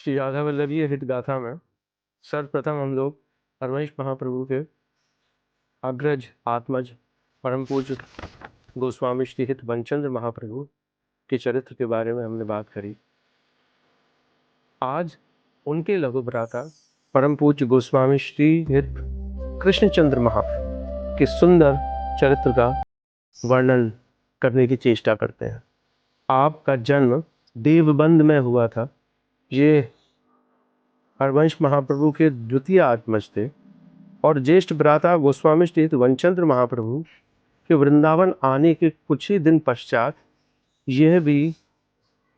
श्री राधा वल्लभी हृत गाथा में सर्वप्रथम हम लोग हरवंश महाप्रभु के अग्रज आत्मज परम पूज्य गोस्वामी श्री हित वनचंद्र महाप्रभु के चरित्र के बारे में हमने बात करी। आज उनके लघु भ्राता परम पूज्य गोस्वामी श्री हित कृष्णचंद्र महाप्रभु के सुंदर चरित्र का वर्णन करने की चेष्टा करते हैं। आपका जन्म देवबंद में हुआ था। ये हरवंश महाप्रभु के द्वितीय आत्मज थे और ज्येष्ठ भ्राता गोस्वामी श्री वनचंद्र महाप्रभु के वृंदावन आने के कुछ ही दिन पश्चात यह भी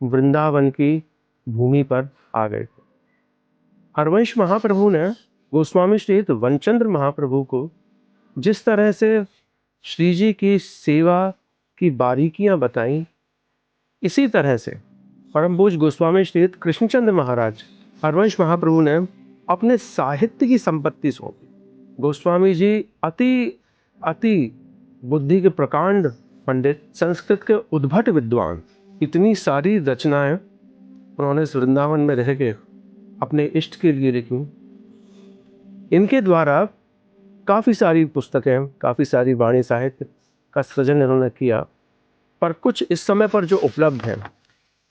वृंदावन की भूमि पर आ गए थे। हरवंश महाप्रभु ने गोस्वामी श्री वनचंद्र महाप्रभु को जिस तरह से श्री जी की सेवा की बारीकियां बताई, इसी तरह से परम पूज्य गोस्वामी श्री कृष्णचंद्र महाराज हरवंश महाप्रभु ने अपने साहित्य की संपत्ति सौंपी। गोस्वामी जी अति बुद्धि के प्रकांड पंडित, संस्कृत के उद्भट विद्वान, इतनी सारी रचनाएं उन्होंने वृंदावन में रह के अपने इष्ट के लिए लिखी। इनके द्वारा काफ़ी सारी पुस्तकें, काफ़ी सारी वाणी साहित्य का सृजन इन्होंने किया, पर कुछ इस समय पर जो उपलब्ध हैं।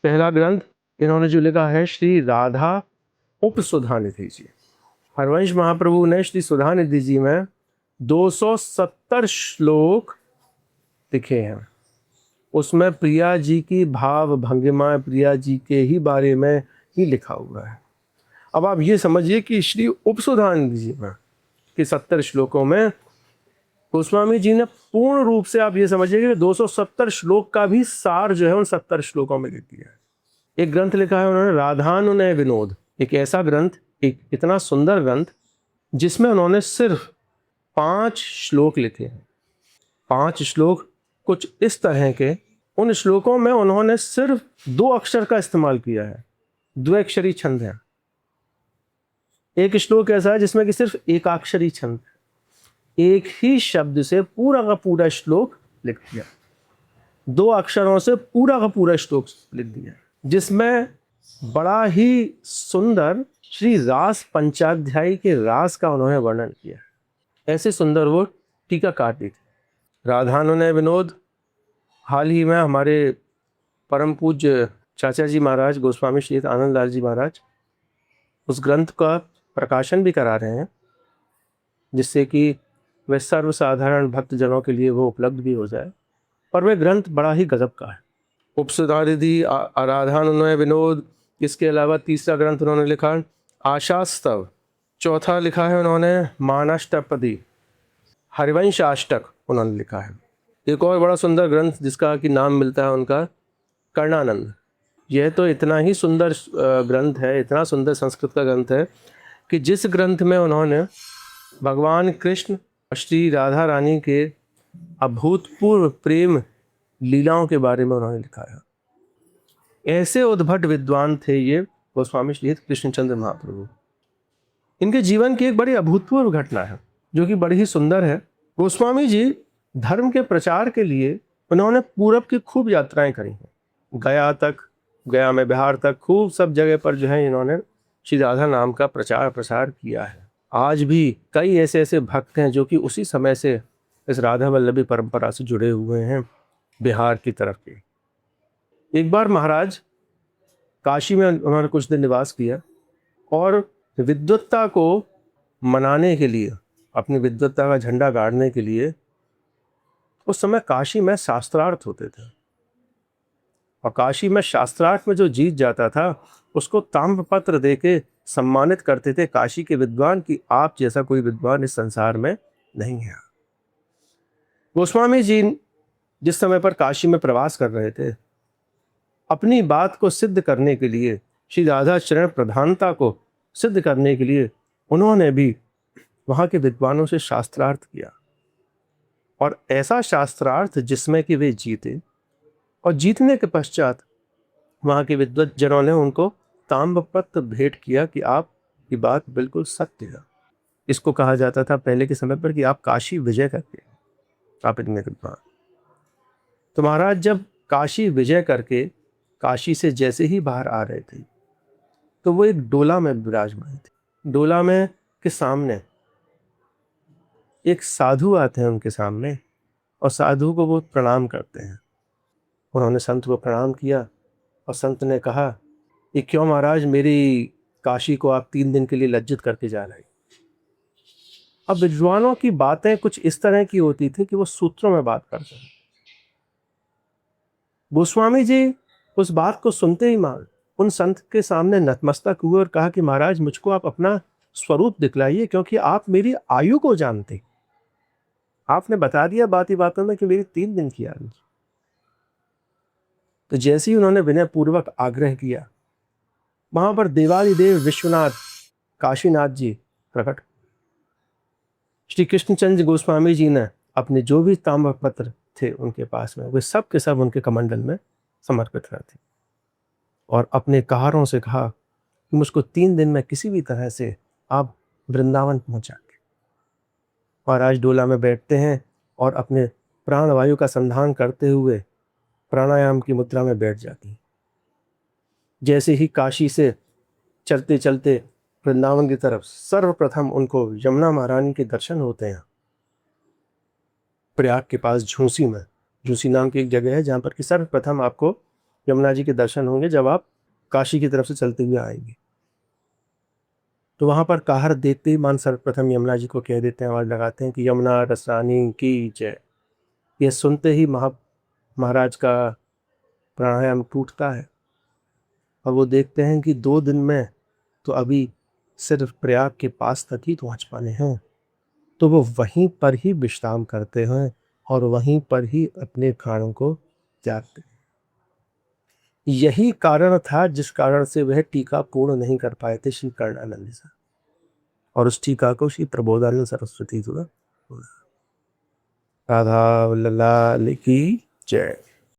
पहला ग्रंथ इन्होंने जो लिखा है श्री राधा उपसुधानिधि जी। हरवंश महाप्रभु ने श्री सुधानिधि जी में 270 श्लोक लिखे हैं। उसमें प्रिया जी की भाव भंगिमा, प्रिया जी के ही बारे में ही लिखा हुआ है। अब आप ये समझिए कि श्री उपसुधानिधि जी में कि 70 श्लोकों में गोस्वामी जी ने पूर्ण रूप से, आप ये समझिए कि 270 श्लोक का भी सार जो है उन 70 श्लोकों में लिख दिया है। एक ग्रंथ लिखा है उन्होंने राधानुनय विनोद, एक ऐसा ग्रंथ, एक इतना सुंदर ग्रंथ जिसमें उन्होंने सिर्फ 5 श्लोक लिखे हैं। 5 श्लोक कुछ इस तरह के, उन श्लोकों में उन्होंने सिर्फ 2 अक्षर का इस्तेमाल किया है, द्विअक्षरी छंद है। एक श्लोक ऐसा है जिसमें कि सिर्फ एकाक्षरी छंद, एक ही शब्द से पूरा का पूरा श्लोक लिख दिया, 2 अक्षरों से पूरा का पूरा श्लोक लिख दिया, जिसमें बड़ा ही सुंदर श्री रास पंचाध्यायी के रास का उन्होंने वर्णन किया। ऐसे सुंदर वो टीकाकार थे। राधानुनय विनोद हाल ही में हमारे परम पूज्य चाचा जी महाराज गोस्वामी श्री आनंदलाल जी महाराज उस ग्रंथ का प्रकाशन भी करा रहे हैं, जिससे कि वह सर्वसाधारण भक्तजनों के लिए वो उपलब्ध भी हो जाए। पर वह ग्रंथ बड़ा ही गजब का है। उपसुधानिधि, राधानुनय विनोद, इसके अलावा तीसरा ग्रंथ उन्होंने लिखा आशास्तव, चौथा लिखा है उन्होंने मानष्टपदी, हरिवंश अष्टक उन्होंने लिखा है। एक और बड़ा सुंदर ग्रंथ जिसका कि नाम मिलता है उनका कर्णानंद। यह तो इतना ही सुंदर ग्रंथ है, इतना सुंदर संस्कृत का ग्रंथ है कि जिस ग्रंथ में उन्होंने भगवान कृष्ण और श्री राधा रानी के अभूतपूर्व प्रेम लीलाओं के बारे में उन्होंने लिखा है। ऐसे उद्भट विद्वान थे ये गोस्वामी श्री कृष्णचंद्र महाप्रभु। इनके जीवन की एक बड़ी अभूतपूर्व घटना है जो कि बड़ी ही सुंदर है। गोस्वामी जी धर्म के प्रचार के लिए उन्होंने पूरब की खूब यात्राएं करी हैं, गया तक, गया में बिहार तक, खूब सब जगह पर जो है इन्होंने श्री राधा नाम का प्रचार प्रसार किया है। आज भी कई ऐसे ऐसे भक्त हैं जो कि उसी समय से इस राधा वल्लभी परंपरा से जुड़े हुए हैं, बिहार की तरफ के। एक बार महाराज काशी में उन्होंने कुछ दिन निवास किया और विद्वत्ता को मनाने के लिए, अपनी विद्वत्ता का झंडा गाड़ने के लिए उस समय काशी में शास्त्रार्थ होते थे, और काशी में शास्त्रार्थ में जो जीत जाता था उसको ताम्रपत्र देके सम्मानित करते थे काशी के विद्वान कि आप जैसा कोई विद्वान इस संसार में नहीं है। गोस्वामी जी जिस समय पर काशी में प्रवास कर रहे थे, अपनी बात को सिद्ध करने के लिए, श्री राधा चरण प्रधानता को सिद्ध करने के लिए उन्होंने भी वहाँ के विद्वानों से शास्त्रार्थ किया, और ऐसा शास्त्रार्थ जिसमें कि वे जीते, और जीतने के पश्चात वहाँ के विद्वज्जनों ने उनको ताम्रपत्र भेंट किया कि आप की बात बिल्कुल सत्य है। इसको कहा जाता था पहले के समय पर कि आप काशी विजय करके आप इतने विद्वान। तो महाराज जब काशी विजय करके काशी से जैसे ही बाहर आ रहे थे तो वो एक डोला में विराजमान थे। डोला में के सामने एक साधु आते हैं उनके सामने, और साधु को वो प्रणाम करते हैं। उन्होंने संत को प्रणाम किया और संत ने कहा, ये क्यों महाराज, मेरी काशी को आप 3 दिन के लिए लज्जित करके जा रहे हैं। अब विद्वानों की बातें कुछ इस तरह की होती थी कि वो सूत्रों में बात करते हैं। गोस्वामी जी उस बात को सुनते ही उन संत के सामने नतमस्तक हुए और कहा कि महाराज, मुझको आप अपना स्वरूप दिखलाइए, क्योंकि आप मेरी आयु को जानते। आपने बता दिया बात ही बातों में कि मेरी 3 दिन की आयु। तो जैसे ही उन्होंने विनय पूर्वक आग्रह किया, वहां पर देवादिदेव विश्वनाथ काशीनाथ जी प्रकट। श्री कृष्णचंद्र गोस्वामी जी ने अपने जो भी ताम्रपत्र थे उनके पास में, वे सब के सब उनके कमंडल में समर्पित रहते, और अपने कहारों से कहा कि मुझको 3 दिन में किसी भी तरह से आप वृंदावन पहुंचा के। महाराज डोला में बैठते हैं और अपने प्राणवायु का संधान करते हुए प्राणायाम की मुद्रा में बैठ जाती हैं। जैसे ही काशी से चलते चलते वृंदावन की तरफ सर्वप्रथम उनको यमुना महारानी के दर्शन होते हैं। प्रयाग के पास झूसी में, झूसी नाम की एक जगह है जहाँ पर कि सर्वप्रथम आपको यमुना जी के दर्शन होंगे जब आप काशी की तरफ से चलते हुए आएंगे। तो वहाँ पर काहर देखते ही मान सर्वप्रथम यमुना जी को कह देते हैं, आवाज़ लगाते हैं कि यमुना रसरानी की जय। यह सुनते ही महाराज का प्राणायाम टूटता है, और वो देखते हैं कि 2 दिन में तो अभी सिर्फ प्रयाग के पास तक ही पहुँच पाने हैं। तो वो वहीं पर ही विश्राम करते हैं और वहीं पर ही अपने प्राणों को त्यागते। यही कारण था जिस कारण से वह टीका पूर्ण नहीं कर पाए थे श्री कर्णानंद जी, और उस टीका को श्री प्रबोधानंद सरस्वती जी। राधा वल्लभा की जय।